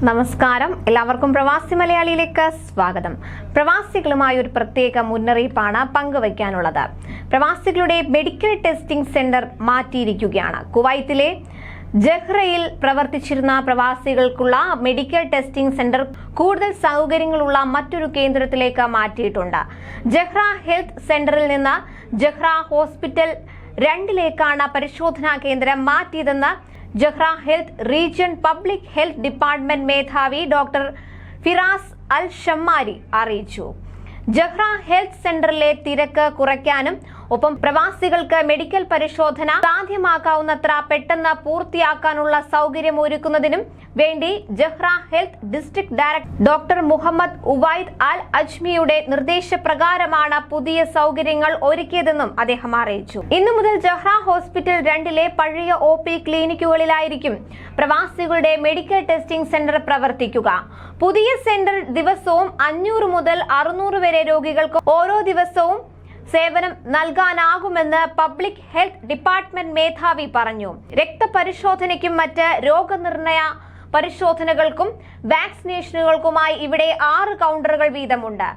നമസ്കാരം, എല്ലാവർക്കും പ്രവാസി മലയാളിയിലേക്ക് സ്വാഗതം. പ്രവാസികളുമായി ഒരു പ്രത്യേക മുന്നറിയിപ്പാണ് പങ്കുവയ്ക്കാനുള്ളത്. പ്രവാസികളുടെ മെഡിക്കൽ ടെസ്റ്റിംഗ് സെന്റർ മാറ്റിയിരിക്കുകയാണ്. കുവൈത്തിലെ ജഹ്റയിൽ പ്രവർത്തിച്ചിരുന്ന പ്രവാസികൾക്കുള്ള മെഡിക്കൽ ടെസ്റ്റിംഗ് സെന്റർ കൂടുതൽ സൗകര്യങ്ങളുള്ള മറ്റൊരു കേന്ദ്രത്തിലേക്ക് മാറ്റിയിട്ടുണ്ട്. ജഹ്റ ഹെൽത്ത് സെന്ററിൽ നിന്ന് ജഹ്റ ഹോസ്പിറ്റൽ 2ലേക്കാണ് പരിശോധനാ കേന്ദ്രം മാറ്റിയതെന്ന് Jahra health region public health department മേധാവി ഡോക്ടർ ഫിറാസ് അൽ ഷമ്മാരി അറിയിച്ചു. ജഹ്റ ഹെൽത്ത് സെന്ററിലെ തിരക്ക് കുറയ്ക്കാനും ഒപ്പം പ്രവാസികൾക്ക് മെഡിക്കൽ പരിശോധന സാധ്യമാക്കാവുന്നത്ര പെട്ടെന്ന് പൂർത്തിയാക്കാനുള്ള സൗകര്യം ഒരുക്കുന്നതിനും വേണ്ടി Jahra health district director doctor Muhammad Uwaid Al അജ്മിയുടെ നിർദ്ദേശപ്രകാരമാണ് പുതിയ സൗകര്യങ്ങൾ ഒരുക്കിയതെന്നും അദ്ദേഹം അറിയിച്ചു. ഇന്നു മുതൽ ജഹ്റ ഹോസ്പിറ്റൽ 2ലെ പഴയ OP ക്ലിനിക്കുകളിലായിരിക്കും പ്രവാസികളുടെ മെഡിക്കൽ ടെസ്റ്റിംഗ് സെന്റർ പ്രവർത്തിക്കുക. പുതിയ സെന്റർ ദിവസവും 500 മുതൽ 600 വരെ രോഗികൾക്ക് ഓരോ ദിവസവും സേവനം നൽകാനാകുമെന്ന് പബ്ലിക് ഹെൽത്ത് ഡിപ്പാർട്ട്മെന്റ് മേധാവി പറഞ്ഞു. രക്തപരിശോധനയ്ക്കും മറ്റ് രോഗനിർണയ പരിശോധനകൾക്കും വാക്സിനേഷനുകൾക്കുമായി ഇവിടെ 6 കൗണ്ടറുകൾ വീതമുണ്ട്.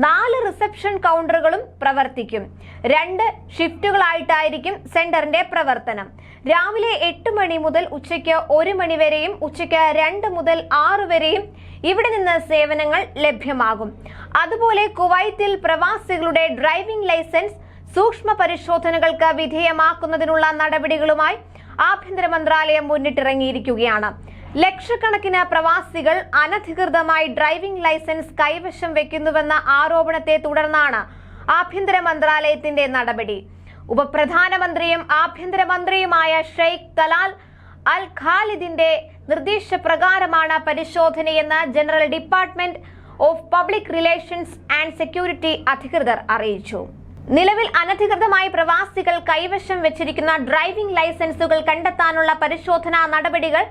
4 റിസപ്ഷൻ കൗണ്ടറുകളും പ്രവർത്തിക്കും. 2 ഷിഫ്റ്റുകളായിട്ടായിരിക്കും സെന്ററിന്റെ പ്രവർത്തനം. രാവിലെ 8 മണി മുതൽ ഉച്ചയ്ക്ക് 1 മണി വരെയും ഉച്ചയ്ക്ക് 2 മുതൽ 6 വരെയും ഇവിടെ നിന്ന് സേവനങ്ങൾ ലഭ്യമാകും. അതുപോലെ കുവൈത്തിൽ പ്രവാസികളുടെ ഡ്രൈവിംഗ് ലൈസൻസ് സൂക്ഷ്മ പരിശോധനകൾക്ക് വിധേയമാക്കുന്നതിനുള്ള നടപടികളുമായി ആഭ്യന്തര മന്ത്രാലയം മുന്നിട്ടിറങ്ങിയിരിക്കുകയാണ്. ലക്ഷക്കണക്കിന് പ്രവാസികൾ അനധികൃതമായി ഡ്രൈവിംഗ് ലൈസൻസ് കൈവശം വെക്കുന്നുവെന്ന ആരോപണത്തെ തുടർന്നാണ് ആഭ്യന്തര മന്ത്രാലയത്തിന്റെ നടപടി. ഉപപ്രധാനമന്ത്രിയും ആഭ്യന്തരമന്ത്രിയുമായ ഷെയ്ഖ് തലാൽ അൽ ഖാലിദിന്റെ നിർദ്ദേശപ്രകാരമാണ് പരിശോധനയെന്ന് general department of public relations and security അധികൃതർ അറിയിച്ചു. നിലവിൽ അനധികൃതമായി പ്രവാസികൾ കൈവശം വെച്ചിരിക്കുന്ന ഡ്രൈവിംഗ് ലൈസൻസുകൾ കണ്ടെത്താനുള്ള പരിശോധനാ നടപടികൾ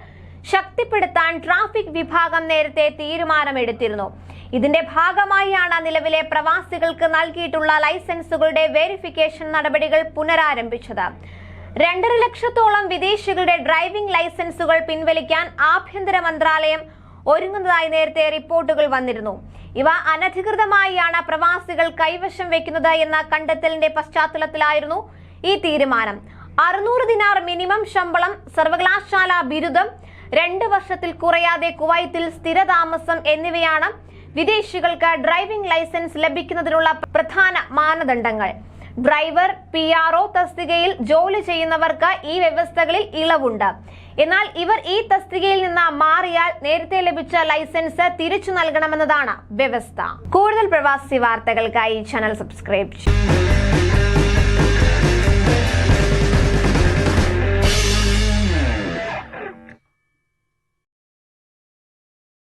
ശക്തിപ്പെടുത്താൻ ട്രാഫിക് വിഭാഗം നേരത്തെ തീരുമാനമെടുത്തിരുന്നു. ഇതിന്റെ ഭാഗമായാണ് നിലവിലെ പ്രവാസികൾക്ക് നൽകിയിട്ടുള്ള ലൈസൻസുകളുടെ വെരിഫിക്കേഷൻ നടപടികൾ പുനരാരംഭിച്ചത്. 2.5 ലക്ഷത്തോളം വിദേശികളുടെ ഡ്രൈവിംഗ് ലൈസൻസുകൾ പിൻവലിക്കാൻ ആഭ്യന്തര മന്ത്രാലയം ഒരുങ്ങുന്നതായി നേരത്തെ റിപ്പോർട്ടുകൾ വന്നിരുന്നു. ഇവ അനധികൃതമായാണ് പ്രവാസികൾ കൈവശം വെക്കുന്നത് എന്ന കണ്ടെത്തലിന്റെ പശ്ചാത്തലത്തിലായിരുന്നു ഈ തീരുമാനം. 600 ദിനാർ മിനിമം ശമ്പളം, സർവകലാശാല ബിരുദം, 2 വർഷത്തിൽ കുറയാതെ കുവൈത്തിൽ സ്ഥിരതാമസം എന്നിവയാണ് വിദേശികൾക്ക് ഡ്രൈവിംഗ് ലൈസൻസ് ലഭിക്കുന്നതിനുള്ള പ്രധാന മാനദണ്ഡങ്ങൾ. ഡ്രൈവർ, PRO തസ്തികയിൽ ജോലി ചെയ്യുന്നവർക്ക് ഈ വ്യവസ്ഥകളിൽ ഇളവുണ്ട്. എന്നാൽ ഇവർ ഈ തസ്തികയിൽ നിന്ന് മാറിയാൽ നേരത്തെ ലഭിച്ച ലൈസൻസ് തിരിച്ചു നൽകണമെന്നതാണ് വ്യവസ്ഥ. കൂടുതൽ പ്രവാസി വാർത്തകൾക്കായി ചാനൽ സബ്സ്ക്രൈബ് ചെയ്യൂ.